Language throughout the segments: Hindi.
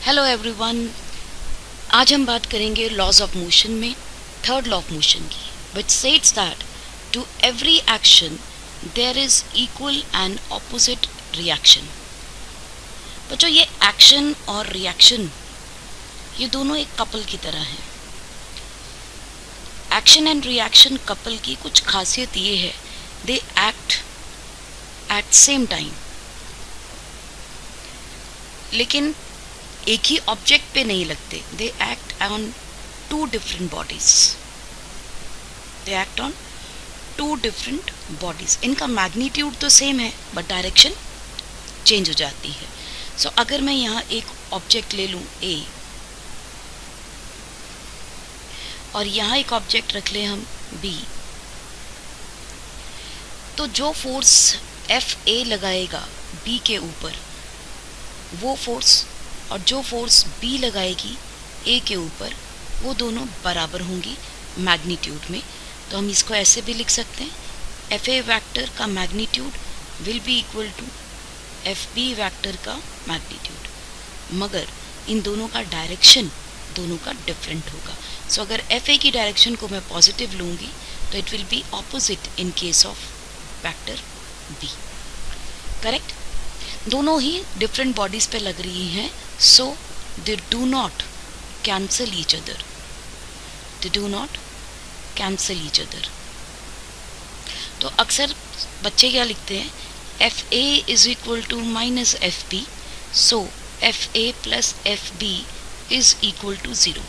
Hello everyone. आज हम बात करेंगे लॉज ऑफ मोशन में थर्ड लॉ ऑफ मोशन की, which sets that to every action there is equal and opposite reaction. बच्चों, ये एक्शन और रिएक्शन ये दोनों एक कपल की तरह हैं। एक्शन एंड रिएक्शन कपल की कुछ खासियत ये है, they act at same time, लेकिन एक ही ऑब्जेक्ट पे नहीं लगते। They act on two different bodies. They act on two different bodies. इनका मैग्नीट्यूड तो सेम है बट डायरेक्शन चेंज हो जाती है। सो अगर मैं यहाँ एक ऑब्जेक्ट ले लूँ ए और यहाँ एक ऑब्जेक्ट रख लें हम बी, तो जो फोर्स एफ ए लगाएगा बी के ऊपर, वो फोर्स और जो फोर्स बी लगाएगी ए के ऊपर, वो दोनों बराबर होंगी मैग्नीट्यूड में। तो हम इसको ऐसे भी लिख सकते हैं, एफ ए वैक्टर का magnitude will be equal to F B vector का मैग्नीट्यूड, मगर इन दोनों का डायरेक्शन दोनों का डिफरेंट होगा। सो अगर एफ ए की डायरेक्शन को मैं पॉजिटिव लूँगी तो it will be opposite in case of vector B. Correct? दोनों ही डिफरेंट बॉडीज पे लग रही हैं, so they do not cancel each other. They do not cancel each other. तो अक्सर बच्चे क्या लिखते हैं, F A is equal to minus F B, so F A plus F B is equal to zero.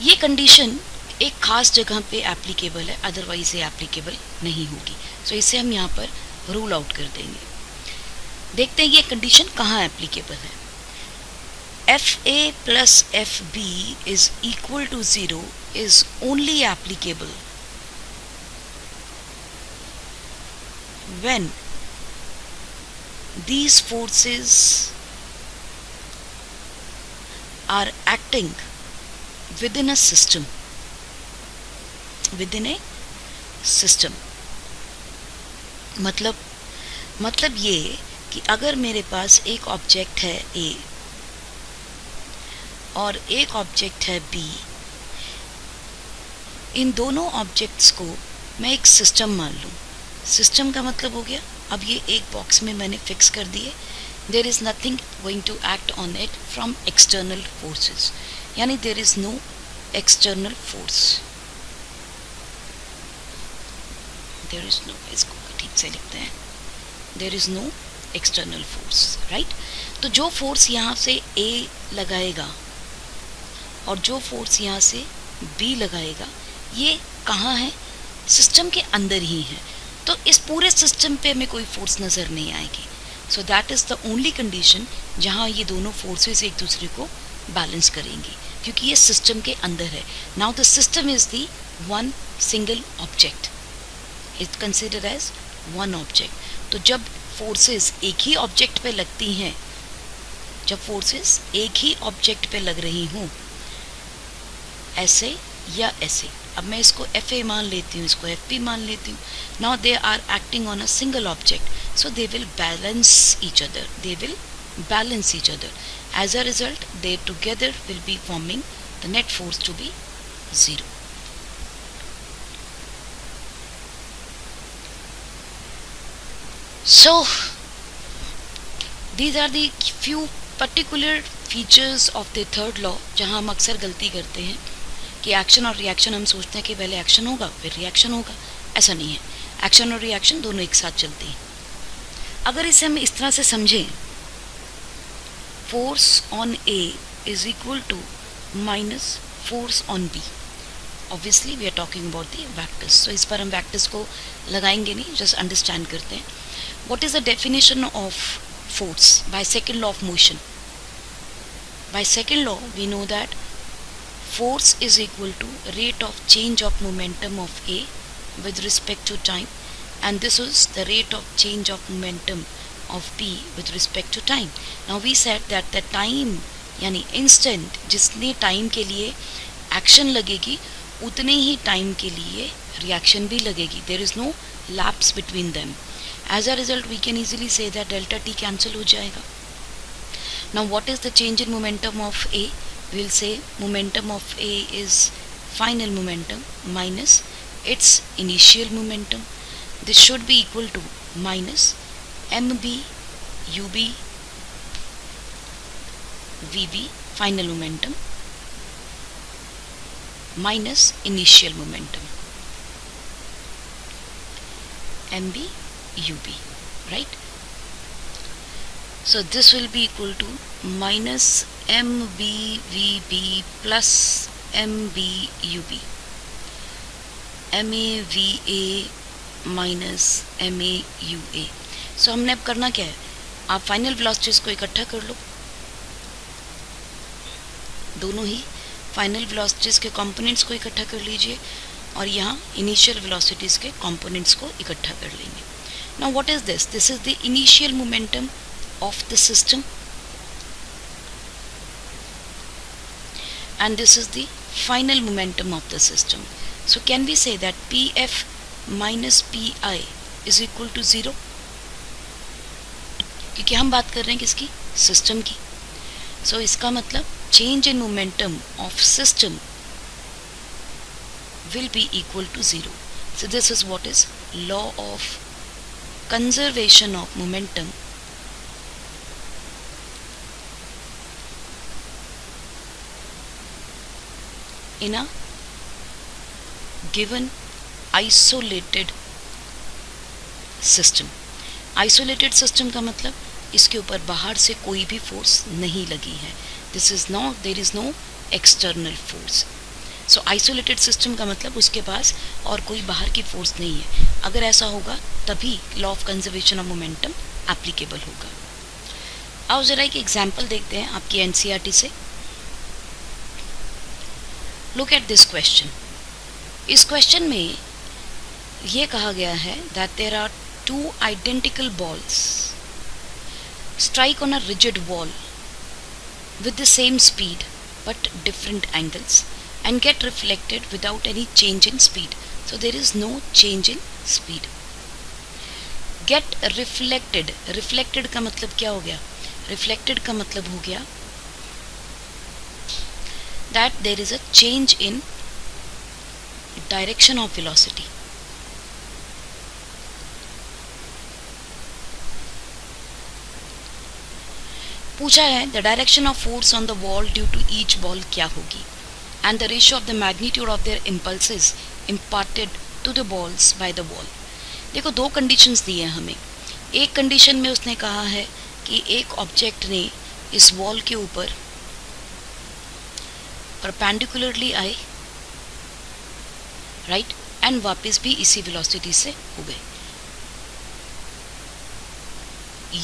ये कंडीशन एक खास जगह पे एप्लीकेबल है, अदरवाइज ये एप्लीकेबल नहीं होगी। सो इसे हम यहाँ पर रूल आउट कर देंगे। देखते हैं ये कंडीशन कहाँ एप्लीकेबल है। F A plus F B is equal to zero is only applicable when these forces are acting within a system. Within a system मतलब ये कि अगर मेरे पास एक ऑब्जेक्ट है ए और एक ऑब्जेक्ट है बी, इन दोनों ऑब्जेक्ट्स को मैं एक सिस्टम मान लूँ। सिस्टम का मतलब हो गया, अब ये एक बॉक्स में मैंने फिक्स कर दिए, there is nothing going to act on it from external forces, यानी there is no external force. There is no, इसको ठीक से लिखते हैं, there is no external force, right. तो जो फोर्स यहाँ से ए लगाएगा और जो फोर्स यहाँ से बी लगाएगा, ये कहाँ है? सिस्टम के अंदर ही है। तो इस पूरे सिस्टम पे हमें कोई फोर्स नज़र नहीं आएगी। So that is the only condition जहाँ ये दोनों फोर्सेस एक दूसरे को बैलेंस करेंगी, क्योंकि ये सिस्टम के अंदर है। Now the system is the one single object, it's consider as one object. तो जब फोर्सेस एक ही ऑब्जेक्ट पे लगती हैं, जब फोर्सेस एक ही ऑब्जेक्ट पे लग रही हों, ऐसे या ऐसे, अब मैं इसको एफ ए मान लेती हूँ, इसको एफ बी मान लेती हूँ। Now they are acting on a single object, so they will balance each other, they will balance each other. As a result they together will be forming the net force to be zero. So these are the few particular features of the third law जहाँ हम अक्सर गलती करते हैं कि एक्शन और रिएक्शन हम सोचते हैं कि पहले एक्शन होगा फिर रिएक्शन होगा। ऐसा नहीं है, एक्शन और रिएक्शन दोनों एक साथ चलते हैं। अगर इसे हम इस तरह से समझें, force on A is equal to minus force on B, obviously we are talking about the vectors. तो इस पर हम वैक्टर्स को लगाएंगे नहीं, जस्ट अंडरस्टैंड करते हैं। What is the definition of force by second law of motion? By second law, we know that force is equal to rate of change of momentum of A with respect to time, and this is the rate of change of momentum of B with respect to time. Now we said that the time यानी instant जितने time के लिए action लगेगी उतने ही time के लिए reaction भी लगेगी. There is no lapse between them. As a result, we can easily say that delta t cancel हो जाएगा। Now what is the change in momentum of A? We'll say momentum of A is final momentum minus its initial momentum. This should be equal to minus mb ub vb final momentum minus initial momentum mb ub, right? So this will be equal to minus mbvb plus mbub MAVA minus MAUA. सो हमने अब करना क्या है, आप फाइनल वेलोसिटीज को इकट्ठा कर लो, दोनों ही फाइनल वेलोसिटीज के कंपोनेंट्स को इकट्ठा कर लीजिए और यहाँ इनिशियल वेलोसिटीज के कंपोनेंट्स को इकट्ठा कर लेंगे. Now what is this? This is the initial momentum of the system and this is the final momentum of the system. So can we say that Pf minus Pi is equal to 0? क्योंकि हम बात कर रहे हैं किसकी? सिस्टम की. So इसका मतलब change in momentum of system will be equal to 0. So this is what is law of conservation of momentum in a given isolated system. Isolated system का मतलब इसके ऊपर बाहर से कोई भी फोर्स नहीं लगी है. There is no external force. So isolated system का मतलब उसके पास और कोई बाहर की फोर्स नहीं है. अगर ऐसा होगा तभी law of conservation of momentum applicable होगा. आओ जरा एक एग्जाम्पल देखते हैं आपकी एनसीईआरटी से. Look at this question. इस क्वेश्चन में ये कहा गया है that there are two identical balls strike on a rigid wall with the same speed but different angles and get reflected without any change in speed. So there is no change in speed. Get reflected. Reflected का मतलब क्या हो गया? Reflected का मतलब हो गया that there is a change in direction of velocity. पूछा है the direction of force on the wall due to each ball क्या होगी and the ratio of the magnitude of their impulses imparted to the balls by the wall. देखो दो कंडीशंस दी हैं हमें. एक कंडीशन में उसने कहा है कि एक ऑब्जेक्ट ने इस वॉल के ऊपर परपेंडिकुलरली आए, राइट, एंड वापस भी इसी वेलोसिटी से हो गए.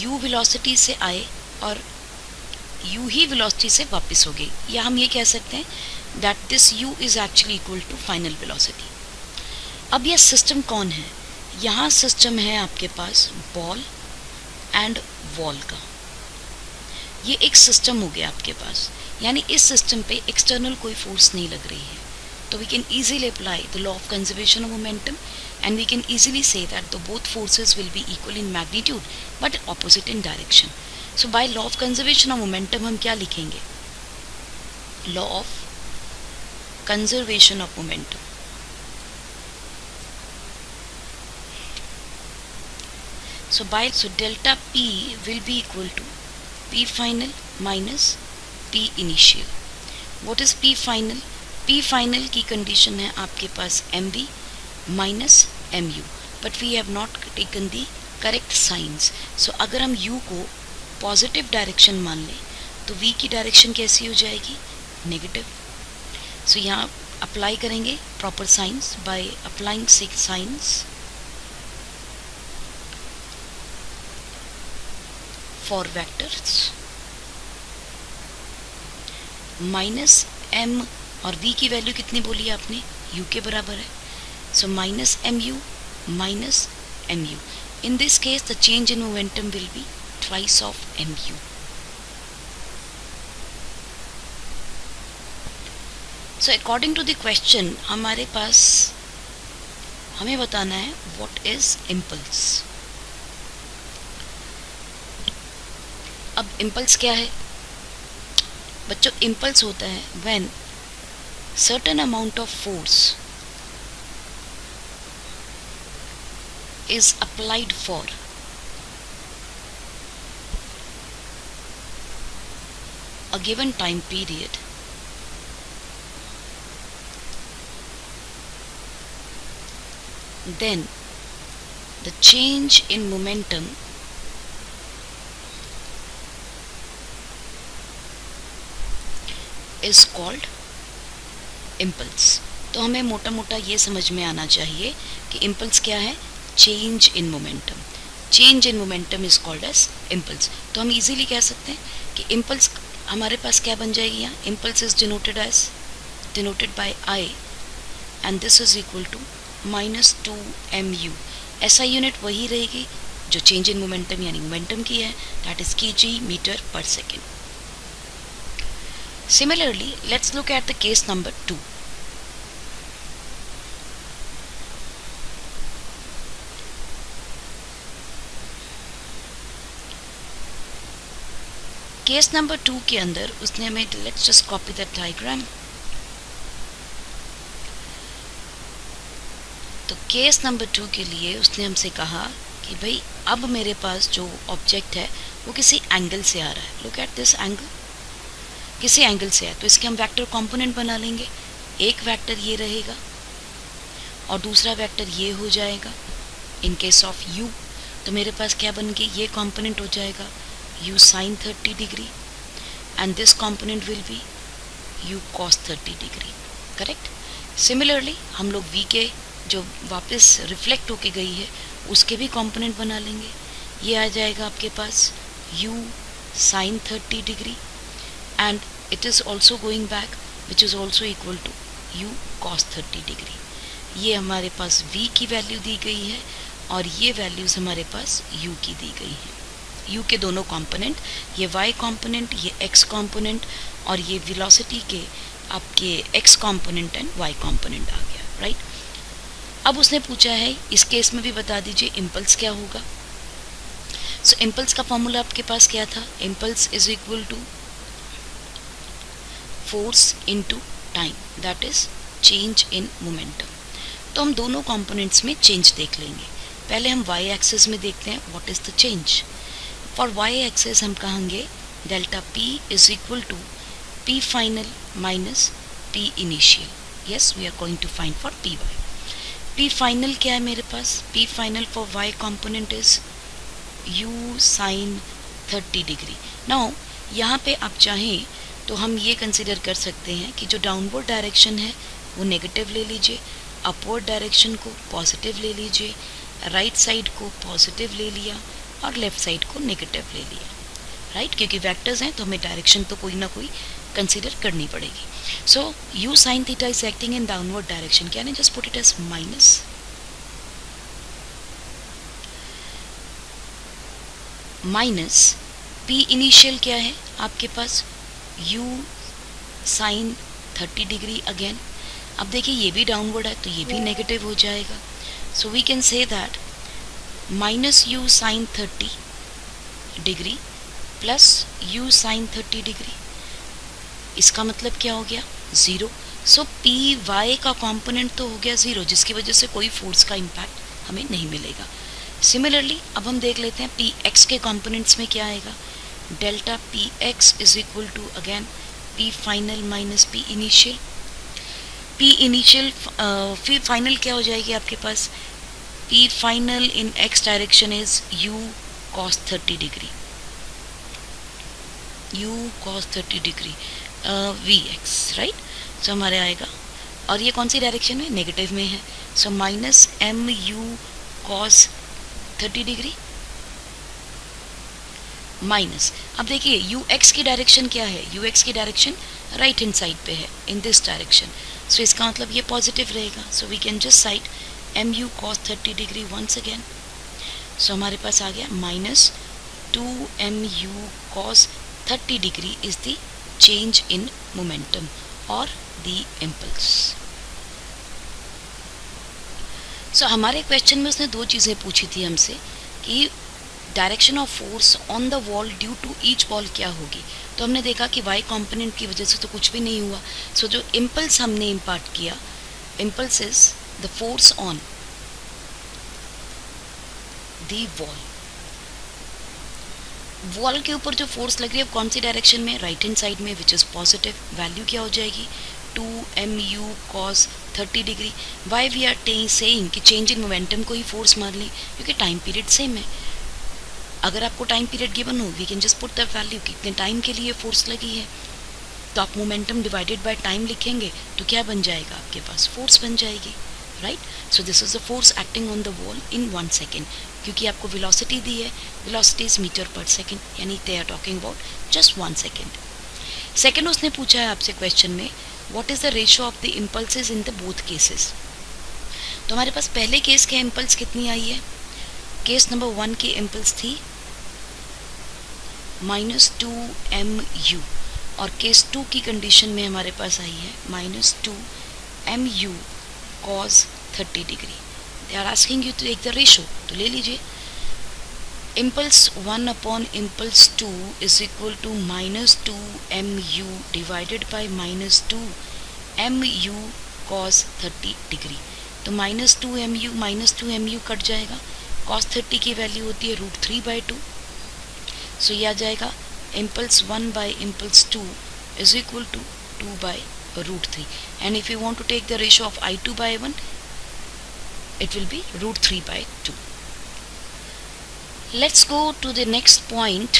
u वेलोसिटी से आए और u ही वेलोसिटी से वापस हो गई. या हम ये कह सकते हैं that this u is actually equal to final velocity. अब यह सिस्टम कौन है? यहाँ सिस्टम है आपके पास बॉल एंड वॉल का. ये एक सिस्टम हो गया आपके पास, यानी इस सिस्टम पे एक्सटर्नल कोई फोर्स नहीं लग रही है. तो we can easily apply the law of conservation of momentum and we can easily say that the both forces will be equal in magnitude but opposite in direction. So by law of conservation of momentum हम क्या लिखेंगे? Law of conservation of momentum. So delta P will be equal to P final minus P initial. What is P final? P final की कंडीशन है आपके पास mv minus mu, but we have not taken the correct signs. So अगर हम u को पॉजिटिव डायरेक्शन मान लें तो v की डायरेक्शन कैसी हो जाएगी? नेगेटिव. सो यहाँ अप्लाई करेंगे proper science by applying six science for vectors. Minus m और v की वैल्यू कितनी बोली आपने? u के बराबर है. So minus mu minus mu. In this case the change in momentum will be twice of mu. So according to the question हमारे पास हमें बताना है what is impulse. अब impulse क्या है? बच्चों इम्पल्स होता है when certain amount of force is applied for a given time period then the change in momentum is called impulse. तो हमें मोटा मोटा ये समझ में आना चाहिए कि इम्पल्स क्या है, change in momentum. Change in momentum is called as impulse. तो हम इजीली कह सकते हैं कि इम्पल्स हमारे पास क्या बन जाएगी यहाँ, impulse is denoted by I and this is equal to -2mu. ऐसा यूनिट वही रहेगी जो चेंज इन मोमेंटम यानी मोमेंटम की है, that is kg metre per second. Similarly, let's look at the case number 2. Case number 2 के अंदर उसने हमें, let's just copy that diagram. तो केस नंबर 2 के लिए उसने हमसे कहा कि भाई अब मेरे पास जो ऑब्जेक्ट है वो किसी एंगल से आ रहा है. लुक एट दिस एंगल, किसी एंगल से है, तो इसके हम वेक्टर कंपोनेंट बना लेंगे. एक वेक्टर ये रहेगा और दूसरा वेक्टर ये हो जाएगा. इन केस ऑफ u तो मेरे पास क्या बन गई, ये कंपोनेंट हो जाएगा u sin 30 degree and this component will be u cos 30 degree. Correct. Similarly हम लोग v के जो वापस रिफ्लेक्ट होके गई है उसके भी कंपोनेंट बना लेंगे. ये आ जाएगा आपके पास u sin 30 degree and it is also going back which is also equal to u cos 30 degree. ये हमारे पास v की वैल्यू दी गई है और ये वैल्यूज़ हमारे पास u की दी गई है. u के दोनों कंपोनेंट, ये y कंपोनेंट, ये x कंपोनेंट और ये वेलोसिटी के आपके x component and y component आ गया. राइट. अब उसने पूछा है इस केस में भी बता दीजिए इम्पल्स क्या होगा. सो इम्पल्स का फॉर्मूला आपके पास क्या था, impulse is equal to force into time, that is change in momentum. तो हम दोनों कंपोनेंट्स में चेंज देख लेंगे. पहले हम y एक्सिस में देखते हैं what is the change. For y axis हम कहेंगे delta p is equal to p final minus p initial. Yes, we are going to find for py. p final क्या है मेरे पास, p final for y component is u sin 30 degree. Now यहाँ पे आप चाहें तो हम ये कंसिडर कर सकते हैं कि जो डाउनवर्ड डायरेक्शन है वो नेगेटिव ले लीजिए, अपवर्ड डायरेक्शन को पॉजिटिव ले लीजिए, राइट साइड को पॉजिटिव ले लिया और लेफ्ट साइड को नेगेटिव ले लिया. राइट, क्योंकि वेक्टर्स हैं तो हमें डायरेक्शन तो कोई ना कोई कंसिडर करनी पड़ेगी. So u sin theta is acting in downward direction. Can I just put it as minus p initial क्या है आपके पास, u sin 30 डिग्री अगेन. अब देखिए ये भी डाउनवर्ड है तो ये भी नेगेटिव हो जाएगा. So we can say that minus u sin 30 degree plus u sin 30 degree, इसका मतलब क्या हो गया, ज़ीरो. सो पी वाई का कंपोनेंट तो हो गया ज़ीरो, जिसकी वजह से कोई फोर्स का इम्पैक्ट हमें नहीं मिलेगा. सिमिलरली अब हम देख लेते हैं पी एक्स के कंपोनेंट्स में क्या आएगा. Delta P X is equal to again P final minus P initial. P initial फिर फाइनल क्या हो जाएगी आपके पास, P final in X direction is U cos 30 degree, U cos 30 degree V X. Right. So हमारे आएगा, और ये कौन सी डायरेक्शन में, नेगेटिव में है. So minus M U cos 30 degree minus, अब देखिए यू एक्स की डायरेक्शन क्या है, यू एक्स की डायरेक्शन राइट हैंड साइड पे है इन दिस डायरेक्शन. सो इसका मतलब ये पॉजिटिव रहेगा. So we can just side M U cos 30 degree once again. So हमारे पास आ गया minus 2mu cos 30 degree is the change in momentum और द इम्पल्स. सो हमारे क्वेश्चन में उसने दो चीज़ें पूछी थी हमसे कि direction of force on the wall due to each ball क्या होगी। तो हमने देखा कि वाई कॉम्पोनेंट की वजह से तो कुछ भी नहीं हुआ। सो जो इम्पल्स हमने इम्पार्ट किया, impulse is the force on the wall. Wall के ऊपर जो फोर्स लग रही है कौन सी डायरेक्शन में, राइट हैंड साइड में, विच इज़ पॉजिटिव। वैल्यू क्या हो जाएगी 2mu cos 30 degree. Why we are saying कि चेंज इन मोमेंटम को ही फोर्स मान लें, क्योंकि टाइम पीरियड सेम है। अगर आपको टाइम पीरियड गिवन हो, we can just put the value, कितने टाइम के लिए फोर्स लगी है। तो आप मोमेंटम डिवाइडेड बाय टाइम लिखेंगे तो क्या बन जाएगा, आपके पास फोर्स बन जाएगी, right. So this is the force acting on the wall in 1 second. क्योंकि आपको वेलोसिटी दी है, velocity is metre per second, यानी they are talking about just 1 second. Second उसने पूछा है आपसे क्वेश्चन में, what is the ratio of the impulses in the both cases. तो हमारे पास पहले केस के इम्पल्स कितनी आई है, केस नंबर 1 की इम्पल्स थी -2mu, और केस 2 की कंडीशन में हमारे पास आई है -2mu cos 30 degree. They are asking you to take the ratio, तो ले लीजिए। Impulse 1 upon impulse 2 is equal to -2mu divided by -2mu cos 30 degree. तो -2mu कट जाएगा, cos 30 की वैल्यू होती है √3/2। सो ये आ जाएगा impulse 1 by impulse 2 is equal to 2/√3। And if you want to take the ratio of I2/1, it will be √3/2. Let's go to the next point,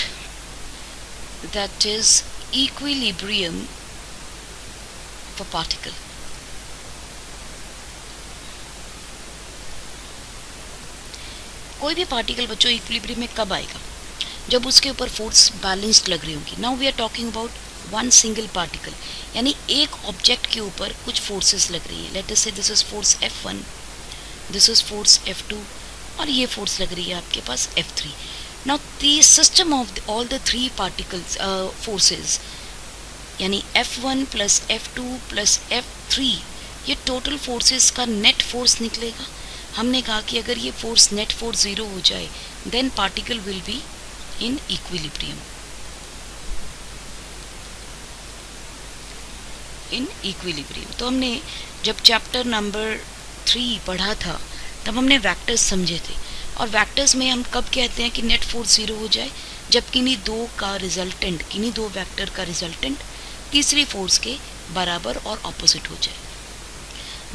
that is equilibrium for particle. कोई भी पार्टिकल बच्चों इक्विलिब्रियम में कब आएगा, जब उसके ऊपर फोर्स बैलेंस्ड लग रही होगी। Now we are talking about one single particle, यानी एक ऑब्जेक्ट के ऊपर कुछ फोर्सेस लग रही है। लेट अस से this is force F1, this is force F2, और ये फोर्स लग रही है आपके पास F3। Now the system of all the 3 particles forces, यानी F1 plus F2 plus F3, ये टोटल फोर्सेस का नेट फोर्स निकलेगा। हमने कहा कि अगर ये फोर्स नेट फोर्स 0 हो जाए, then particle will be in equilibrium. In equilibrium तो हमने जब चैप्टर नंबर 3 पढ़ा था, तब हमने वेक्टर्स समझे थे। और वेक्टर्स में हम कब कहते हैं कि नेट फोर्स 0 हो जाए, जब किन्हीं दो का रिजल्टेंट, किन्हीं दो वेक्टर का रिजल्टेंट तीसरी फोर्स के बराबर और ऑपोजिट हो जाए।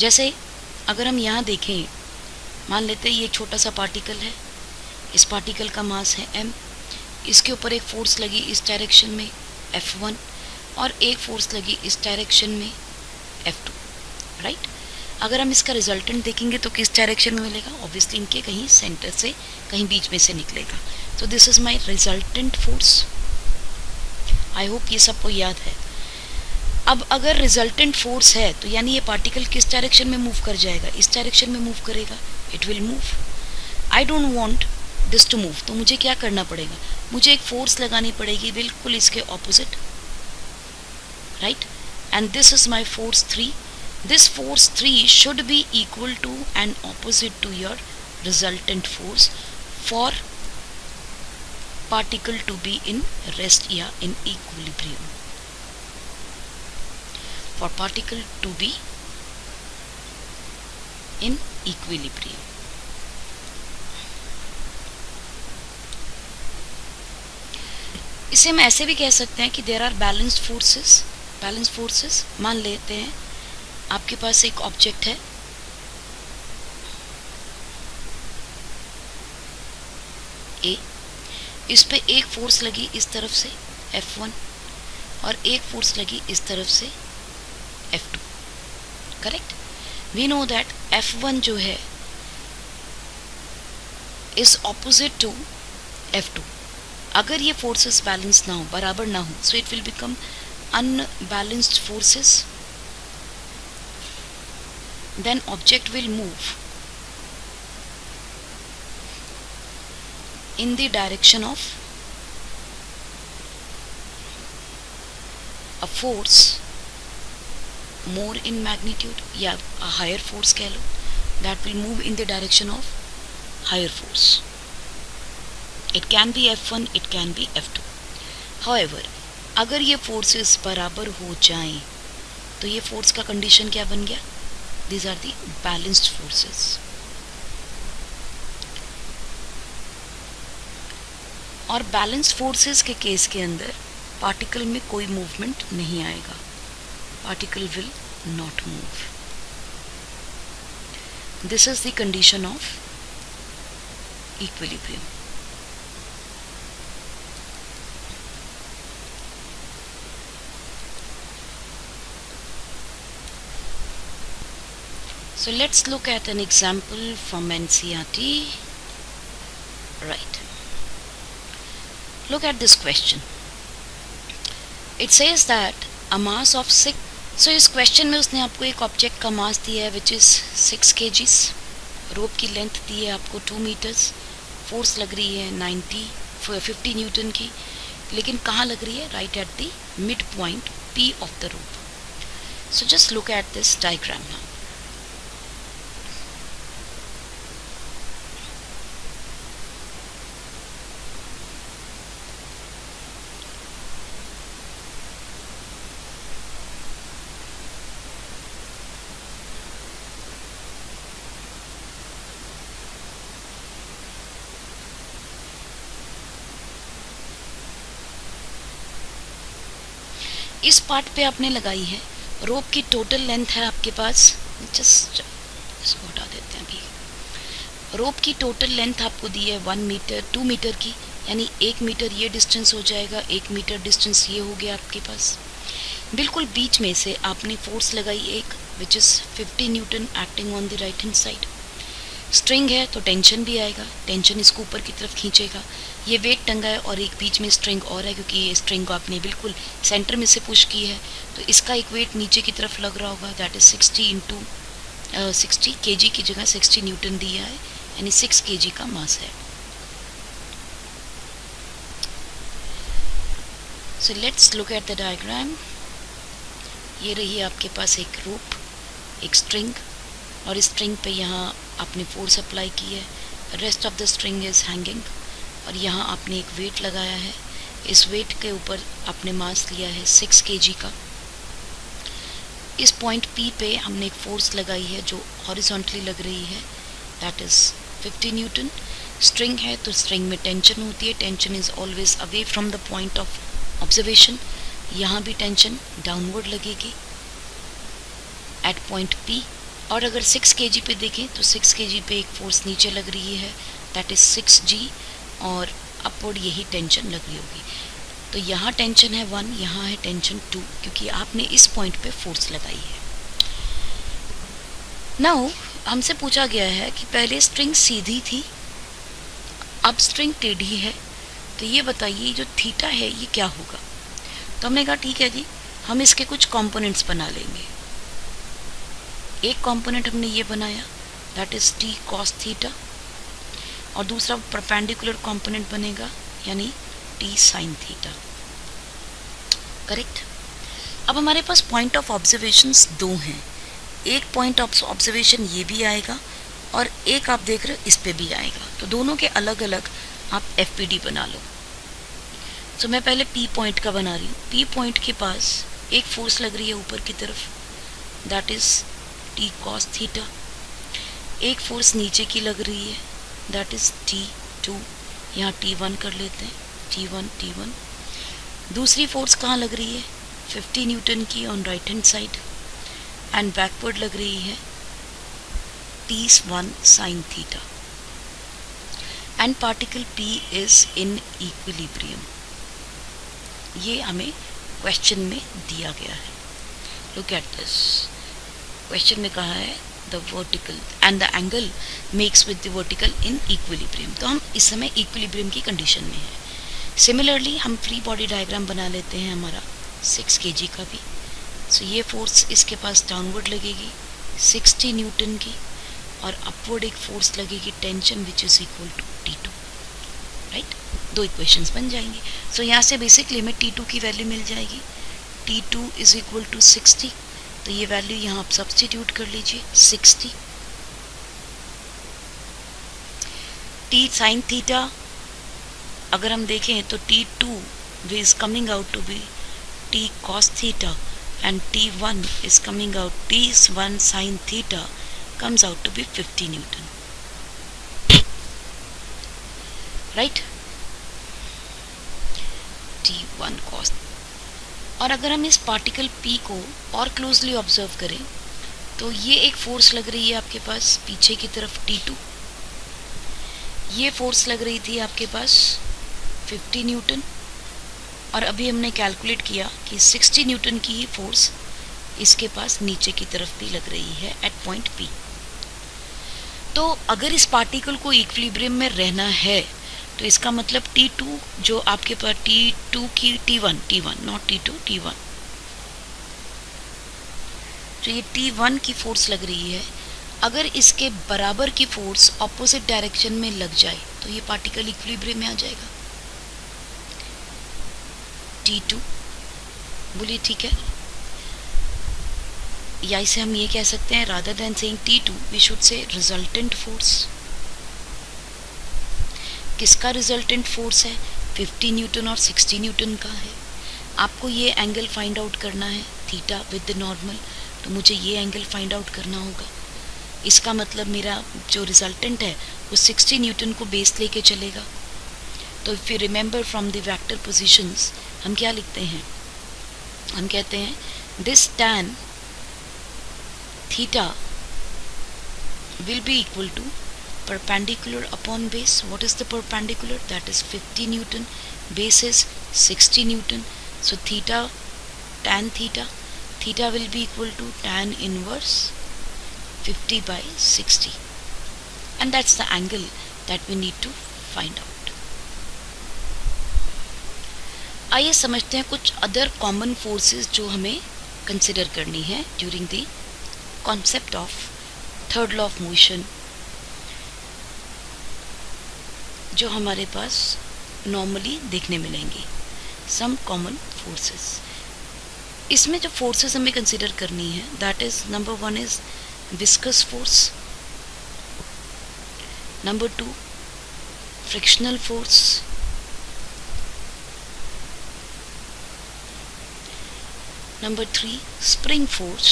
जैसे अगर हम यहाँ देखें, मान लेते हैं ये छोटा सा पार्टिकल है, इस पार्टिकल का मास है m, इसके ऊपर एक फोर्स लगी इस डायरेक्शन में F1, और एक फोर्स लगी इस डायरेक्शन में F2, राइट। अगर हम इसका रिजल्टेंट देखेंगे तो किस डायरेक्शन में मिलेगा, ऑब्वियसली इनके कहीं सेंटर से, कहीं बीच में से निकलेगा। सो this is my resultant force. I hope ये सबको याद है। अब अगर रिजल्टेंट फोर्स है तो यानी ये पार्टिकल किस डायरेक्शन में मूव कर जाएगा, इस डायरेक्शन में मूव करेगा, it will move. I don't want this to move, तो मुझे क्या करना पड़ेगा, मुझे एक फोर्स लगानी पड़ेगी बिल्कुल इसके opposite, right. And this is my force 3। This force 3 should be equal to and opposite to your resultant force for particle to be in rest या in equilibrium. For particle to be in equilibrium. इसे हम ऐसे भी कह सकते हैं कि there are balanced forces. Balanced forces मान लेते हैं आपके पास एक ऑब्जेक्ट है, ए, इस पे एक फोर्स लगी इस तरफ से F1, और एक फोर्स लगी इस तरफ से F2, correct. We know that F1 जो है इज ऑपोजिट टू F2। अगर ये फोर्सेस बैलेंस ना हो, बराबर ना हो, so it will become unbalanced forces, then object will move in the direction of a force more in magnitude, या a higher force कह लो, that will move in the direction of higher force, it can be F1, it can be F2. However अगर ये फोर्सेस बराबर हो जाएं तो ये फोर्स का कंडीशन क्या बन गया? These are the balanced forces. और बैलेंस्ड फोर्सेस के केस के अंदर पार्टिकल में कोई मूवमेंट नहीं आएगा. Particle will not move. This is the condition of equilibrium. So let's look at an example from NCERT. Right. Look at this question. It says that a mass of 6. So इस क्वेश्चन में उसने आपको एक ऑब्जेक्ट का मास दिया है विच इज़ 6 kgs. रोप की लेंथ दी है आपको 2 मीटर्स. फोर्स लग रही है 50 न्यूटन की. लेकिन कहाँ लग रही है? Right at the mid point P of the rope. So just look at this diagram now. इस पार्ट पे आपने लगाई है. रोप की टोटल लेंथ है आपके पास, जस्ट इसको हटा देते हैं अभी. रोप की टोटल लेंथ आपको दी है 1 मीटर 2 मीटर की, यानी 1 मीटर ये डिस्टेंस हो जाएगा, 1 मीटर डिस्टेंस ये हो गया आपके पास. बिल्कुल बीच में से आपने फोर्स लगाई एक which is 50 Newton acting on the right hand side. String है तो टेंशन भी आएगा, टेंशन इसको ऊपर की तरफ खींचेगा. ये वेट टंगा है और एक बीच में स्ट्रिंग और है, क्योंकि ये स्ट्रिंग को आपने बिल्कुल सेंटर में से पुश की है, तो इसका एक वेट नीचे की तरफ लग रहा होगा. दैट इज़ 60 kg की जगह 60 न्यूटन दिया है, यानी 6 kg का मास है. So let's look at the diagram. ये रही आपके पास एक रोप, एक स्ट्रिंग, और इस स्ट्रिंग पे यहाँ आपने फोर्स अप्लाई की है. Rest of the string is hanging, और यहाँ आपने एक वेट लगाया है. इस वेट के ऊपर आपने मास लिया है 6 kg का. इस पॉइंट P पे हमने एक फोर्स लगाई है जो हॉरिजॉन्टली लग रही है, दैट इज़ 50 न्यूटन. स्ट्रिंग है तो स्ट्रिंग में टेंशन होती है. Tension is always away from the point of observation. यहाँ भी टेंशन डाउनवर्ड लगेगी एट पॉइंट P. और अगर 6 kg पे देखें तो 6 kg पे एक फोर्स नीचे लग रही है, दैट इज़ 6G, और अपवर्ड यही टेंशन लग रही होगी. तो यहाँ टेंशन है 1, यहाँ है टेंशन 2, क्योंकि आपने इस पॉइंट पे फोर्स लगाई है. नाउ हमसे पूछा गया है कि पहले स्ट्रिंग सीधी थी, अब स्ट्रिंग टेढ़ी है, तो ये बताइए जो थीटा है ये क्या होगा. तो हमने कहा ठीक है जी, हम इसके कुछ कंपोनेंट्स बना लेंगे. एक कंपोनेंट हमने ये बनाया, that is t cos theta, और दूसरा परपेंडिकुलर कंपोनेंट बनेगा यानी t sin थीटा. करेक्ट. अब हमारे पास पॉइंट ऑफ ऑब्जर्वेशंस 2 हैं. एक पॉइंट ऑफ ऑब्जर्वेशन ये भी आएगा और एक आप देख रहे हो इस पे भी आएगा, तो दोनों के अलग अलग आप FPD बना लो. तो मैं पहले P पॉइंट का बना रही हूँ. P पॉइंट के पास एक फोर्स लग रही है ऊपर की तरफ, that is t cos theta. एक फोर्स नीचे की लग रही है, दैट इज़ T2. यहाँ T1 कर लेते हैं, T1. दूसरी फोर्स कहाँ लग रही है? 50 न्यूटन की on right hand side, and backward लग रही है T1 sin theta. And particle P is in equilibrium. ये हमें क्वेश्चन में दिया गया है. Look at this. क्वेश्चन में कहा है the vertical and the angle makes with the vertical in equilibrium. तो हम इस समय इक्विलिब्रियम की कंडीशन में हैं. सिमिलरली हम फ्री बॉडी डायग्राम बना लेते हैं हमारा 6 kg का भी. सो ये फोर्स इसके पास डाउनवर्ड लगेगी 60 न्यूटन की, और अपवर्ड एक फोर्स लगेगी tension which is equal to T2. Right, 2 equations बन जाएंगी. सो यहाँ से बेसिकली हमें T2 की वैल्यू मिल जाएगी. T2 इज़ इक्वल टू 60, तो ये वैल्यू यहाँ आप सब्स्टिट्यूट कर लीजिए 60. T sin थीटा अगर हम देखें तो T2 is coming out to be T cos theta and T1 is coming out T1 sin theta comes out to be 50 Newton. Right? T1 cos. और अगर हम इस पार्टिकल P को और क्लोजली ऑब्जर्व करें तो ये एक फोर्स लग रही है आपके पास पीछे की तरफ T2, ये फोर्स लग रही थी आपके पास 50 न्यूटन, और अभी हमने कैलकुलेट किया कि 60 न्यूटन की ही फोर्स इसके पास नीचे की तरफ भी लग रही है एट पॉइंट P। तो अगर इस पार्टिकल को इक्विलिब्रियम में रहना है तो इसका मतलब T2 जो आपके पास T2 की T1 नॉट T2 T1, तो ये T1 की फोर्स लग रही है, अगर इसके बराबर की फोर्स ऑपोजिट डायरेक्शन में लग जाए तो ये पार्टिकल इक्विलिब्रियम में आ जाएगा। T2 बोलिए ठीक है, या इसे हम ये कह सकते हैं rather than saying T2 we should say resultant force. किसका रिजल्टेंट फोर्स है? 50 न्यूटन और 60 न्यूटन का है। आपको ये एंगल फाइंड आउट करना है थीटा विद द नॉर्मल, तो मुझे ये एंगल फाइंड आउट करना होगा। इसका मतलब मेरा जो रिजल्टेंट है वो 60 न्यूटन को बेस लेके चलेगा। तो if you remember from the vector positions हम क्या लिखते हैं? हम कहते हैं this tan theta will be equal to perpendicular upon base. What is the perpendicular? That is 50 Newton. Base is 60 Newton. So tan theta will be equal to tan inverse 50 by 60. And that's the angle that we need to find out. आइए समझते हैं कुछ अदर कॉमन फोर्सेस जो हमें कंसिडर करनी है during the concept of third law of motion, जो हमारे पास नॉर्मली देखने मिलेंगे। सम कॉमन फोर्सेस, इसमें जो फोर्सेस हमें कंसिडर करनी है that is number 1 is viscous force, number 2 frictional force, number 3 spring force,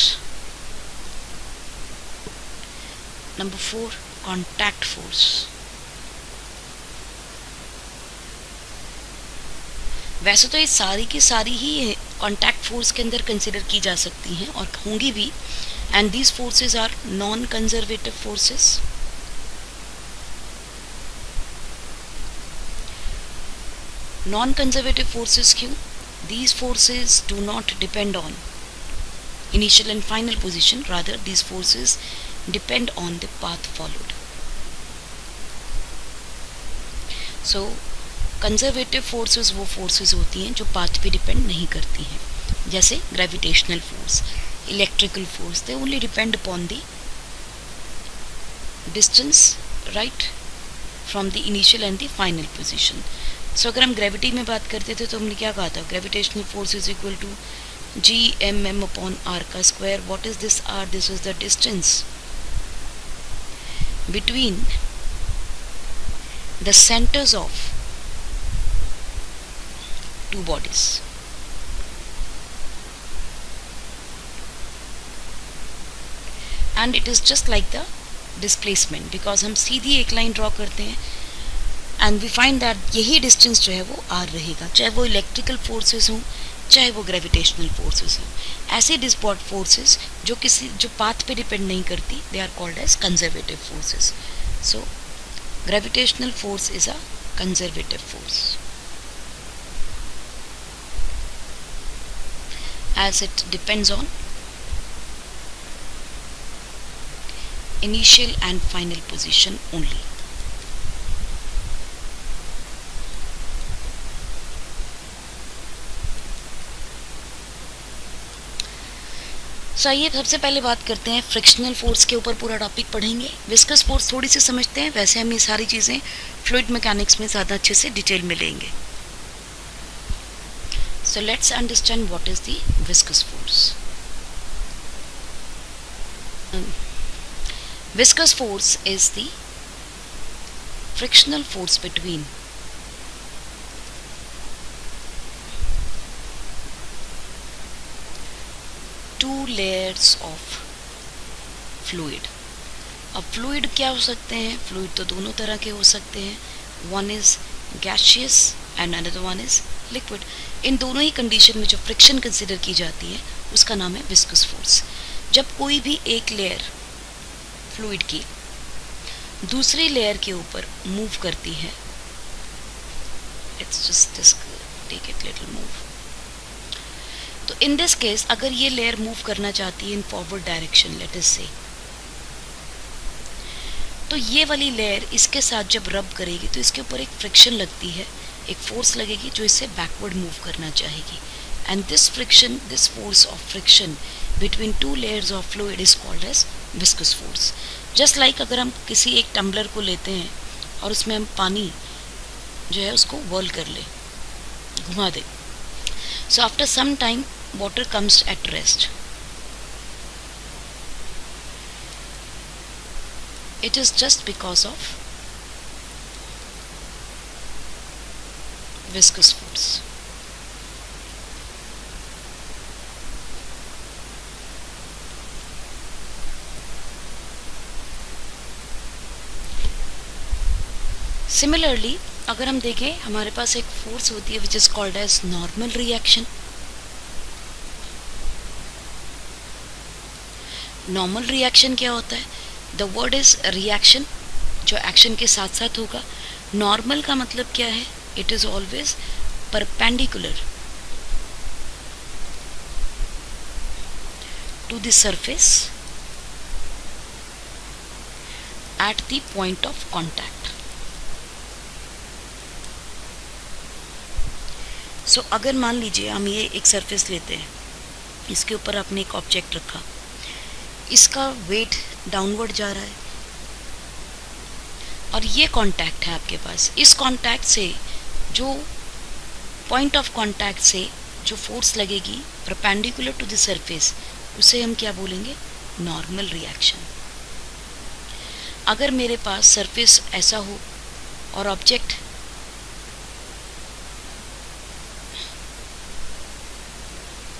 number 4 contact force. वैसे तो ये सारी की सारी ही कॉन्टैक्ट फोर्स के अंदर कंसिडर की जा सकती हैं और होंगी भी, and these forces are non conservative forces. Non conservative forces क्यों? These forces do not depend on initial and final position, rather these forces depend on the path followed. So conservative forces वो forces होती हैं जो path पे depend नहीं करती हैं, जैसे gravitational force, electrical force, they only depend upon the distance right from the initial and the final position. सो अगर हम ग्रेविटी में बात करते थे तो हमने क्या कहा था? Gravitational force is equal to G(m)m upon r का square. What is this r? This is the distance between the centres of two bodies. And it is just like the displacement, because हम सीधी एक लाइन ड्रॉ करते हैं एंड वी फाइंड दैट यही डिस्टेंस जो है वो r रहेगा, चाहे वो इलेक्ट्रिकल फोर्सेस हों चाहे वो ग्रेविटेशनल फोर्सेस हों। ऐसे डिस्पॉट फोर्सेस जो पाथ पे डिपेंड नहीं करती, they are called as conservative forces. So gravitational force is a conservative force as it depends on initial and final position only. आइए सबसे पहले बात करते हैं फ्रिक्शनल फोर्स के ऊपर, पूरा टॉपिक पढ़ेंगे। विस्कस फोर्स थोड़ी सी समझते हैं, वैसे हम ये सारी चीज़ें फ्लूइड मैकेनिक्स में ज़्यादा अच्छे से डिटेल में लेंगे। So let's understand what is the viscous force. Viscous force is the frictional force between 2 layers of fluid. अब फ्लूइड क्या हो सकते हैं? फ्लूइड तो दोनों तरह के हो सकते हैं. One is gaseous and another one is liquid. इन दोनों ही कंडीशन में जो फ्रिक्शन कंसिडर की जाती है उसका नाम है विस्कस फोर्स. जब कोई भी एक लेयर फ्लूइड की दूसरी लेयर के ऊपर मूव करती है, let's just take it little move. तो इन दिस केस अगर ये लेयर मूव करना चाहती है in forward direction, let us से, तो ये वाली लेयर इसके साथ जब रब करेगी तो इसके ऊपर एक फ्रिक्शन लगती है, एक फोर्स लगेगी जो इसे बैकवर्ड मूव करना चाहेगी. And this friction, this force of friction between 2 layers of fluid is called as viscous force. Just like अगर हम किसी एक टम्बलर को लेते हैं और उसमें हम पानी जो है उसको व्हर्ल कर ले, घुमा दे, so after some time water comes at rest. It is just because of viscous force. Similarly, अगर हम देखें हमारे पास एक फोर्स होती है which is called as normal reaction. Normal reaction क्या होता है? द वर्ड इज रिएक्शन, जो एक्शन के साथ साथ होगा. नॉर्मल का मतलब क्या है? It is always perpendicular to the surface at the point of contact. So अगर मान लीजिए हम ये एक सरफेस लेते हैं, इसके ऊपर आपने एक ऑब्जेक्ट रखा, इसका वेट डाउनवर्ड जा रहा है और ये कांटेक्ट है आपके पास. इस कांटेक्ट से जो पॉइंट ऑफ कांटेक्ट से जो फोर्स लगेगी परपेंडिकुलर टू द सरफेस, उसे हम क्या बोलेंगे? Normal reaction. अगर मेरे पास सरफेस ऐसा हो और ऑब्जेक्ट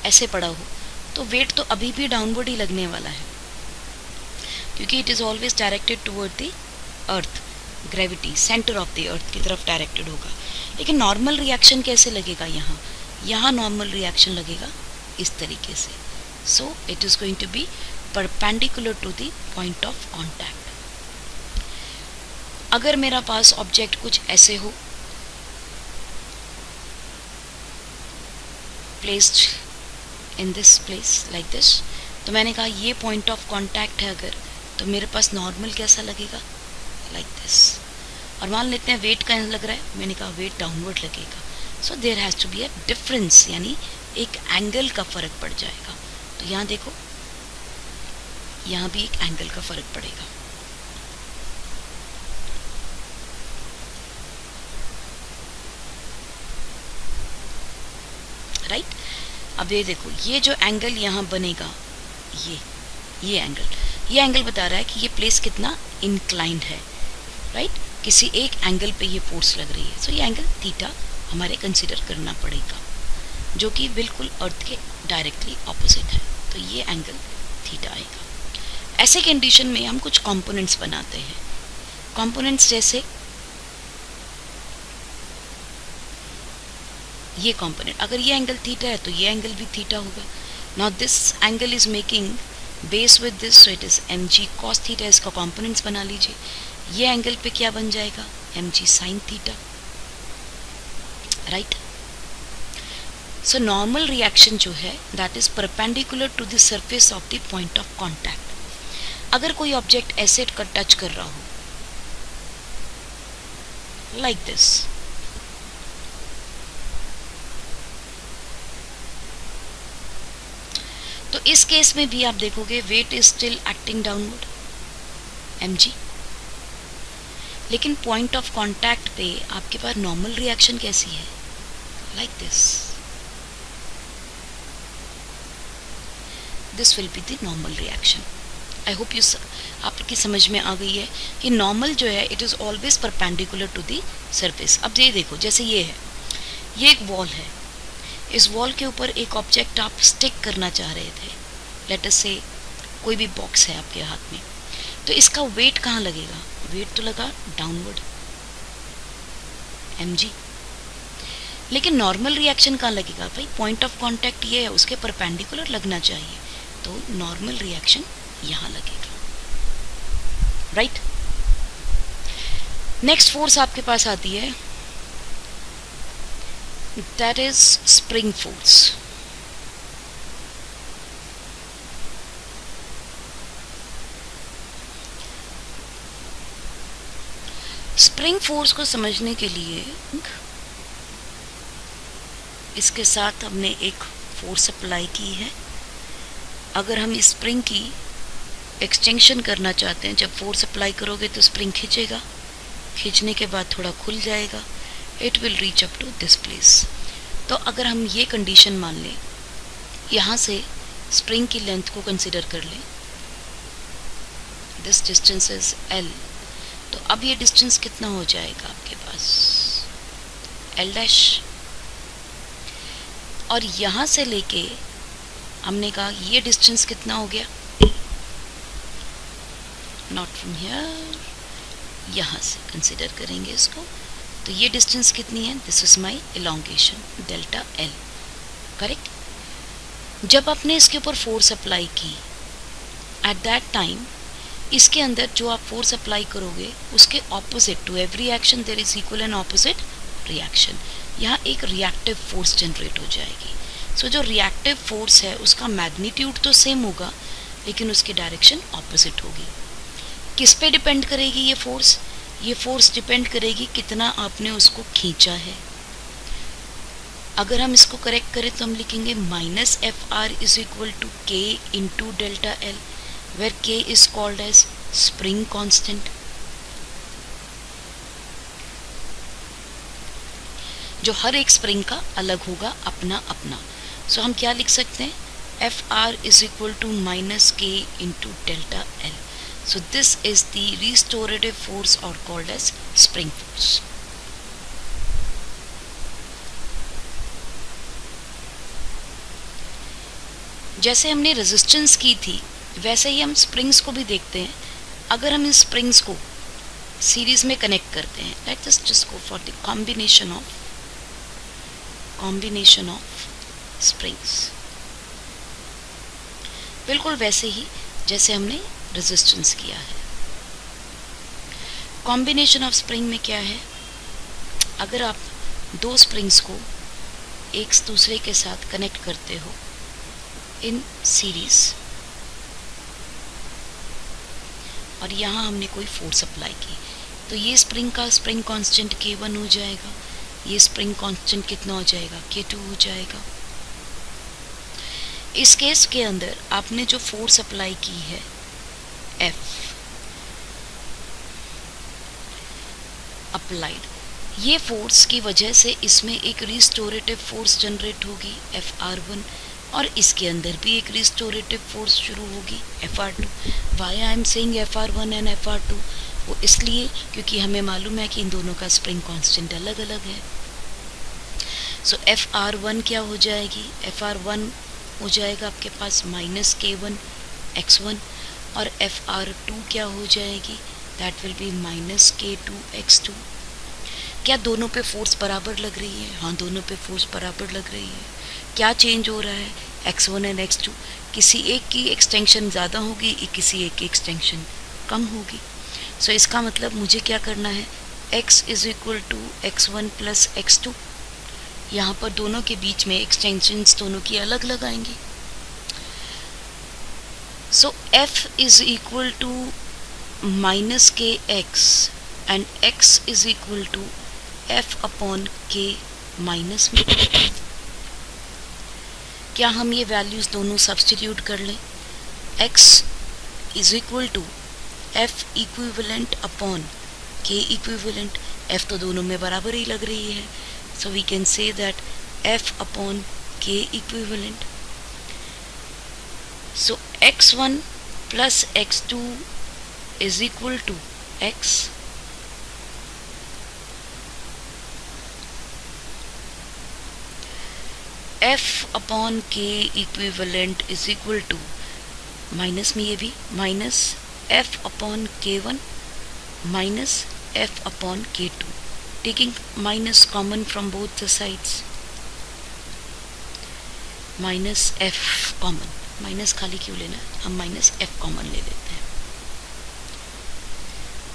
ऐसे पड़ा हो तो वेट तो अभी भी डाउनवर्ड ही लगने वाला है, क्योंकि it is always directed toward the earth. Gravity centre of the earth की तरफ डायरेक्टेड होगा. लेकिन नॉर्मल रिएक्शन कैसे लगेगा? यहाँ नॉर्मल रिएक्शन लगेगा इस तरीके से. So it is going to be perpendicular to the point of contact. अगर मेरा पास ऑब्जेक्ट कुछ ऐसे हो, placed in this place like this, तो मैंने कहा ये पॉइंट ऑफ कॉन्टैक्ट है अगर, तो मेरे पास नॉर्मल कैसा लगेगा? Like this. और मान लेते हैं वेट का लग रहा है, मैंने कहा वेट डाउनवर्ड लगेगा. So there has to be a difference, यानी एक एंगल का फ़र्क पड़ जाएगा. तो यहाँ देखो, यहाँ भी एक एंगल का फ़र्क पड़ेगा. राइट. अब ये देखो, ये जो एंगल यहाँ बनेगा, ये एंगल बता रहा है कि ये प्लेस कितना इंक्लाइंड है. राइट. किसी एक एंगल पे ये फोर्स लग रही है. सो ये एंगल थीटा हमारे कंसीडर करना पड़ेगा, जो कि बिल्कुल अर्थ के डायरेक्टली ऑपोजिट है. तो ये एंगल थीटा आएगा. ऐसे कंडीशन में हम कुछ कंपोनेंट्स बनाते हैं. कंपोनेंट्स जैसे ये कंपोनेंट, अगर ये एंगल थीटा है तो ये एंगल भी थीटा होगा. Now this angle is making base with this, so it is mg cos theta. इसका कंपोनेंट्स बना लीजिए. ये एंगल पे क्या बन जाएगा? mg sin theta. Right. So normal reaction जो है that is perpendicular to the surface of the point of contact. अगर कोई ऑब्जेक्ट ऐसे टच कर रहा हो लाइक दिस, तो इस केस में भी आप देखोगे weight is still acting downward, mg. लेकिन पॉइंट ऑफ कांटेक्ट पे आपके पास नॉर्मल रिएक्शन कैसी है? Like this will be the normal reaction. I hope you आपकी समझ में आ गई है कि नॉर्मल जो है it is always perpendicular to the surface. अब ये देखो, जैसे ये है, ये एक वॉल है. इस वॉल के ऊपर एक ऑब्जेक्ट आप स्टिक करना चाह रहे थे, लेट अस से कोई भी बॉक्स है आपके हाथ में, तो इसका वेट कहाँ लगेगा? वेट तो लगा डाउनवर्ड mg, लेकिन नॉर्मल रिएक्शन कहाँ लगेगा भाई? पॉइंट ऑफ कांटेक्ट ये है, उसके परपेंडिकुलर लगना चाहिए, तो नॉर्मल रिएक्शन यहाँ लगेगा, राइट। नेक्स्ट फोर्स आपके पास आती है, that is spring force. Spring force को समझने के लिए इसके साथ हमने एक फोर्स अप्लाई की है। अगर हम इस स्प्रिंग की एक्सटेंशन करना चाहते हैं, जब फोर्स अप्लाई करोगे तो स्प्रिंग खींचेगा, खींचने के बाद थोड़ा खुल जाएगा, it will reach up to this place. तो अगर हम ये कंडीशन मान लें, यहाँ से स्प्रिंग की लेंथ को कंसिडर कर लें, दिस डिस्टेंस इज L, तो अब ये डिस्टेंस कितना हो जाएगा आपके पास? L dash. और यहाँ से लेके हमने कहा ये डिस्टेंस कितना हो गया? नॉट फ्रॉम हियर, यहाँ से कंसिडर करेंगे इसको, तो ये डिस्टेंस कितनी है? This is my elongation delta L, correct. जब आपने इसके ऊपर फोर्स अप्लाई की, एट दैट टाइम इसके अंदर जो आप फोर्स अप्लाई करोगे उसके opposite, to every action there is equal and opposite reaction, यहाँ एक रिएक्टिव फोर्स जनरेट हो जाएगी। सो जो रिएक्टिव फोर्स है उसका मैग्नीट्यूड तो सेम होगा, लेकिन उसकी डायरेक्शन ऑपोजिट होगी। किस पे डिपेंड करेगी ये फोर्स? ये फोर्स डिपेंड करेगी कितना आपने उसको खींचा है। अगर हम इसको करेक्ट करें तो हम लिखेंगे minus Fr is equal to K into delta L, where K is called as spring constant। जो हर एक स्प्रिंग का अलग होगा अपना अपना। सो हम क्या लिख सकते हैं? Fr is equal to minus K into delta L। So this is the restorative force or called as spring force। जैसे हमने रेजिस्टेंस की थी, वैसे ही हम स्प्रिंग्स को भी देखते हैं। अगर हम इन स्प्रिंग्स को सीरीज में कनेक्ट करते हैं, let us just go for the combination of springs, बिल्कुल वैसे ही जैसे हमने रेजिस्टेंस किया है। कॉम्बिनेशन ऑफ स्प्रिंग में क्या है? अगर आप दो स्प्रिंग्स को एक दूसरे के साथ कनेक्ट करते हो इन सीरीज, और यहाँ हमने कोई फोर्स अप्लाई की, तो ये स्प्रिंग का स्प्रिंग कांस्टेंट K1 हो जाएगा, ये स्प्रिंग कांस्टेंट कितना हो जाएगा? K2 हो जाएगा। इस केस के अंदर आपने जो फोर्स अप्लाई की है F अप्लाइड, ये फोर्स की वजह से इसमें एक रिस्टोरेटिव फोर्स जनरेट होगी Fr1, और इसके अंदर भी एक रिस्टोरेटिव फोर्स शुरू होगी Fr2। Why I am saying Fr1 and Fr2? वो इसलिए क्योंकि हमें मालूम है कि इन दोनों का स्प्रिंग कांस्टेंट अलग अलग है। सो Fr1 क्या हो जाएगी? Fr1 हो जाएगा आपके पास माइनस K1 x1, और Fr2 क्या हो जाएगी? That will be minus K2 x2। क्या दोनों पे फोर्स बराबर लग रही है? हाँ, दोनों पे फोर्स बराबर लग रही है। क्या चेंज हो रहा है? x1 एंड x2, किसी एक की एक्सटेंशन ज़्यादा होगी, किसी एक की एक्सटेंशन कम होगी। सो इसका मतलब मुझे क्या करना है? x is equal to x1 plus x2, यहाँ पर दोनों के बीच में एक्सटेंशंस दोनों की अलग लगाएंगी। So f is equal to minus K x and x is equal to f upon k minus में। क्या हम ये वैल्यूज़ दोनों सब्स्टिट्यूट कर लें? x is equal to f equivalent upon k equivalent, f तो दोनों में बराबर ही लग रही है, so we can say that f upon k equivalent. So x1 plus x2 is equal to x f upon k equivalent is equal to minus में ये भी minus F upon K1 minus f upon K2, taking minus common from both the sides, minus f common, minus खाली क्यों लेना, हम माइनस f कॉमन ले लेते हैं.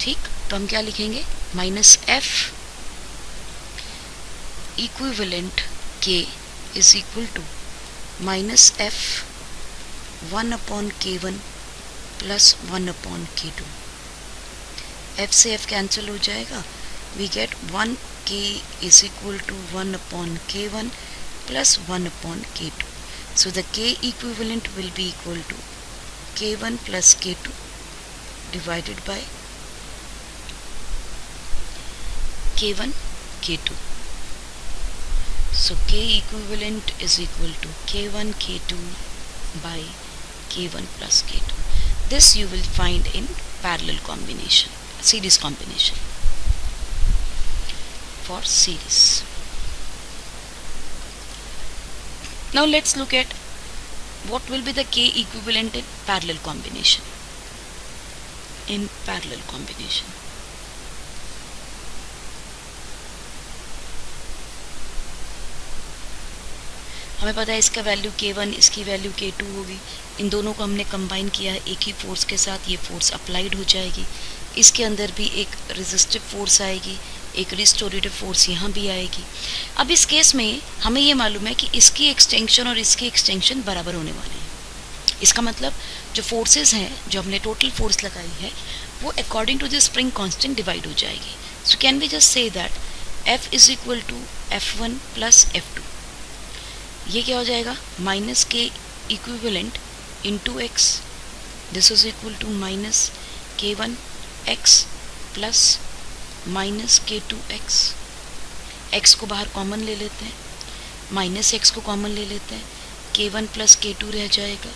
ठीक, तो हम क्या लिखेंगे, minus f equivalent k is equal to minus f 1 upon K1 plus 1 upon K2. f से f कैंसिल हो जाएगा, we get 1k is equal to 1 upon K1 plus 1 upon K2. So the k equivalent will be equal to K1 plus K2 divided by K1 K2. So k equivalent is equal to K1 K2 by K1 plus K2. This you will find in parallel combination, series combination for series. Now let's look at what will be the k equivalent in parallel combination. In parallel combination, हमें पता है इसका वैल्यू K1, इसकी वैल्यू K2 होगी. इन दोनों को हमने कंबाइन किया है एक ही फोर्स के साथ, ये फोर्स अप्लाइड हो जाएगी. इसके अंदर भी एक रेजिस्टिव फोर्स आएगी, एक रिस्टोरेटिव फोर्स यहाँ भी आएगी. अब इस केस में हमें ये मालूम है कि इसकी एक्सटेंशन और इसकी एक्सटेंशन बराबर होने वाले हैं. इसका मतलब जो फोर्सेस हैं, जो हमने टोटल फोर्स लगाई है, वो according to the spring constant divide हो जाएगी. So can we just say that F is equal to F1 plus F2. ये क्या हो जाएगा, minus K equivalent into X, this is equal to minus K1 x plus minus K2 x. x को बाहर कॉमन ले लेते हैं, माइनस x को कॉमन ले लेते हैं, K1 प्लस K2 रह जाएगा.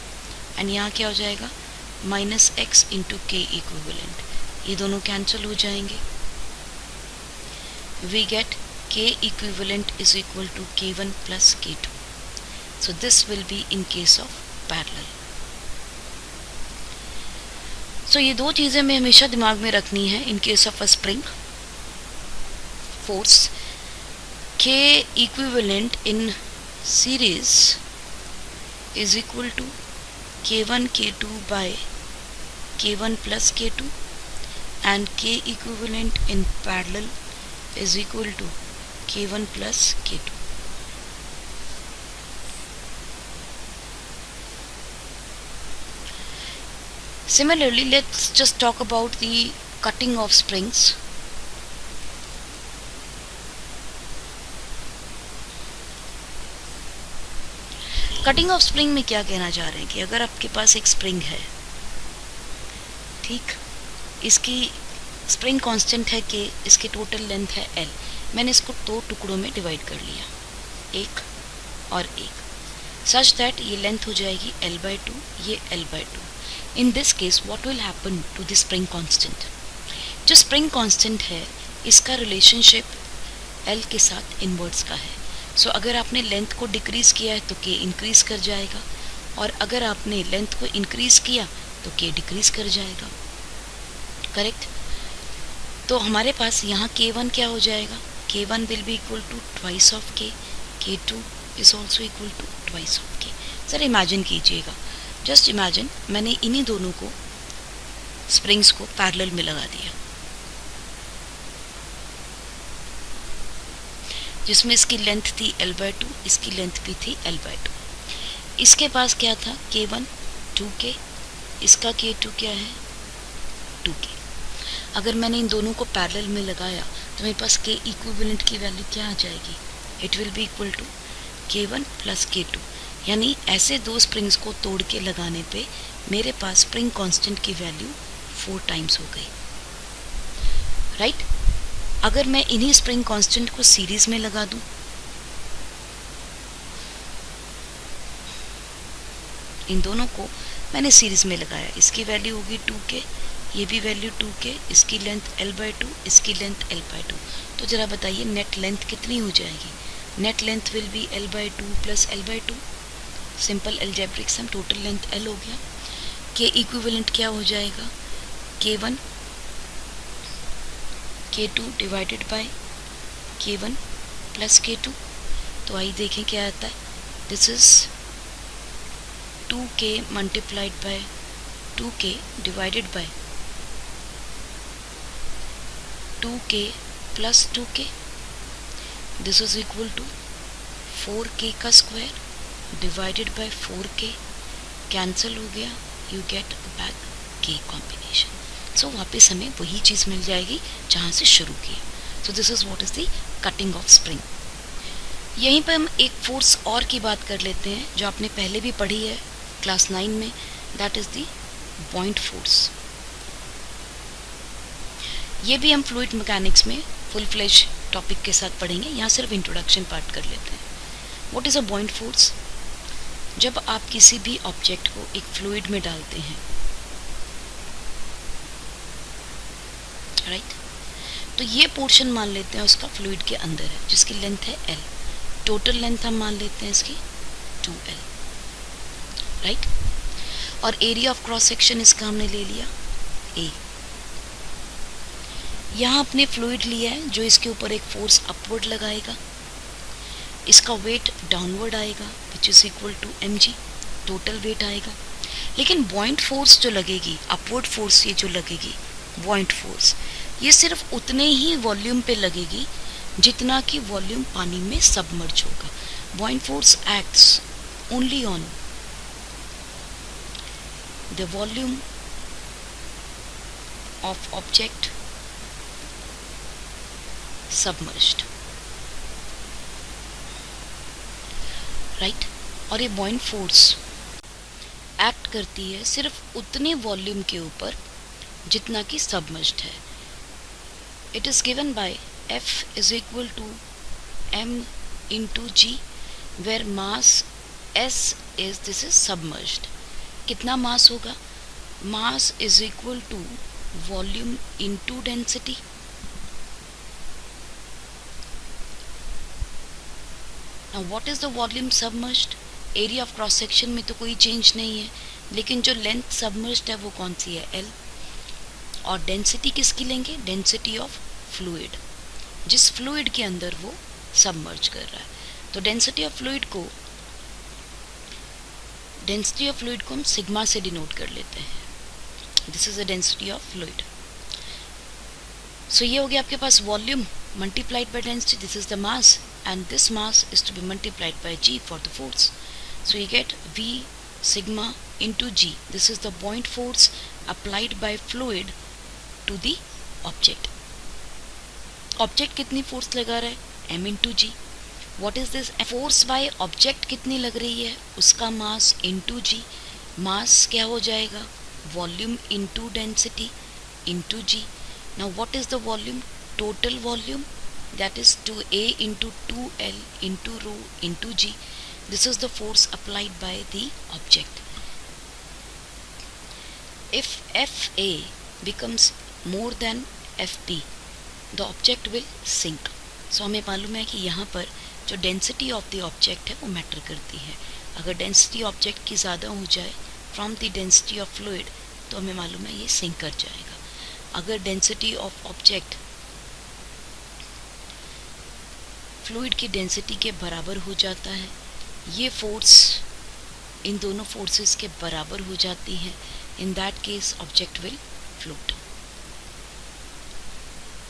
एंड यहाँ क्या हो जाएगा, minus x into K equivalent. ये दोनों कैंसिल हो जाएंगे. We get k equivalent is equal to K1 plus K2. So this will be in case of parallel. So ये दो चीज़ें हमें हमेशा दिमाग में रखनी है in case of a spring force. K equivalent in series is equal to K1 K2 by K1 plus K2, and K equivalent in parallel is equal to K1 plus K2. Similarly, let's just talk about the cutting of springs. Cutting of spring में क्या कहना चाह रहे हैं कि अगर आपके पास एक स्प्रिंग है, ठीक, इसकी स्प्रिंग कांस्टेंट है K, इसकी टोटल लेंथ है L. मैंने इसको दो टुकड़ों में डिवाइड कर लिया, एक और एक, सच दैट ये लेंथ हो जाएगी L/2, ये L/2. In this case, what will happen to the spring constant? जो spring constant है, इसका रिलेशनशिप L के साथ इनवर्स का है. सो अगर आपने लेंथ को डिक्रीज़ किया है तो K इंक्रीज़ कर जाएगा, और अगर आपने लेंथ को इंक्रीज़ किया तो K डिक्रीज़ कर जाएगा. करेक्ट. तो हमारे पास यहाँ K1 क्या हो जाएगा, K1 will be equal to twice of K, K2 is also equal to twice of K. Sir imagine कीजिएगा, जस्ट इमेजिन मैंने इन्हीं दोनों को स्प्रिंग्स को पैरेलल में लगा दिया, जिसमें इसकी लेंथ थी L/2, इसकी लेंथ भी थी L/2. इसके पास क्या था, K1 2K, इसका K2 क्या है 2K. अगर मैंने इन दोनों को पैरेलल में लगाया तो मेरे पास K इक्विवेलेंट की वैल्यू क्या आ जाएगी, it will be equal to K1 plus K2. यानी ऐसे दो स्प्रिंग्स को तोड़ के लगाने पे मेरे पास स्प्रिंग कांस्टेंट की वैल्यू 4 टाइम्स हो गई. राइट. अगर मैं इन्हीं स्प्रिंग कांस्टेंट को सीरीज में लगा दूं, इन दोनों को मैंने सीरीज में लगाया, इसकी वैल्यू होगी 2K, ये भी वैल्यू 2K, इसकी लेंथ L/2, इसकी लेंथ L/2. तो ज़रा बताइए नेट लेंथ कितनी हो जाएगी. Net length will be L/2 plus L/2. Simple algebraic sum, total length L हो गया. के इक्विवेलेंट क्या हो जाएगा, K1 K2 divided by K1 plus K2। तो आइए देखें क्या आता है। This is 2K multiplied by 2K divided by 2K plus 2K। This is equal to 4K का square divided by 4K, cancel हो गया, you get back K combination. So वापस हमें वही चीज़ मिल जाएगी जहाँ से शुरू किया। सो this is what is the cutting of spring. यहीं पर हम एक फोर्स और की बात कर लेते हैं जो आपने पहले भी पढ़ी है क्लास 9 में, that is the point force. ये भी हम फ्लूइड मैकेनिक्स में फुल फ्लेज टॉपिक के साथ पढ़ेंगे, यहाँ सिर्फ इंट्रोडक्शन पार्ट कर लेते हैं। What is a point force? जब आप किसी भी ऑब्जेक्ट को एक फ्लूइड में डालते हैं, राइट, तो ये पोर्शन मान लेते हैं उसका फ्लूइड के अंदर है जिसकी लेंथ है L। टोटल लेंथ हम मान लेते हैं इसकी 2L, राइट। और एरिया ऑफ क्रॉस सेक्शन इसका हमने ले लिया A। यहाँ अपने फ्लूइड लिया है जो इसके ऊपर एक फोर्स अपवर्ड लगाएगा, इसका वेट डाउनवर्ड आएगा which is equal to mg, total weight आएगा। लेकिन बॉइंट फोर्स जो लगेगी, अपवर्ड फोर्स ये जो लगेगी बॉइंट फोर्स, ये सिर्फ उतने ही वॉल्यूम पे लगेगी जितना कि वॉल्यूम पानी में सबमर्ज होगा। बॉइंट force acts only on the volume of object submerged, right. और ये बॉइंट फोर्स एक्ट करती है सिर्फ उतने वॉल्यूम के ऊपर जितना कि सबमर्ज्ड है। It is given by F is equal to m into g where mass S is, this is submerged। कितना मास होगा? मास is equal to volume into density। Now what is the volume submerged? Area of cross section में तो कोई चेंज नहीं है, लेकिन जो लेंथ सबमर्ज्ड है वो कौन सी है? L। और डेंसिटी किसकी लेंगे? डेंसिटी ऑफ फ्लूइड, जिस फ्लूइड के अंदर वो सबमर्ज कर रहा है। तो डेंसिटी ऑफ फ्लूइड को हम सिग्मा से डिनोट कर लेते हैं। This is the density of fluid. So ये हो गया आपके पास volume multiplied by density, this is the mass, and this mass is to be multiplied by g for the force. So you get V sigma into G, this is the point force applied by fluid to the object। Object कितनी फोर्स लगा रहा है? m into G. What is this? Force by object कितनी लग रही है? उसका मास इंटू जी। मास क्या हो जाएगा? Volume into density into G. Now what is the volume? Total volume, that is 2a into 2l into rho into G. This is the force applied by the object. If Fa becomes more than Fp, the object will sink. So हमें मालूम है कि यहाँ पर जो डेंसिटी ऑफ द ऑब्जेक्ट है वो मैटर करती है। अगर डेंसिटी ऑब्जेक्ट की ज़्यादा हो जाए from the density of fluid तो हमें मालूम है ये सिंक कर जाएगा। अगर डेंसिटी ऑफ ऑब्जेक्ट फ्लूइड की डेंसिटी के बराबर हो जाता है, ये फोर्स इन दोनों फोर्सेस के बराबर हो जाती है, in that case object will float.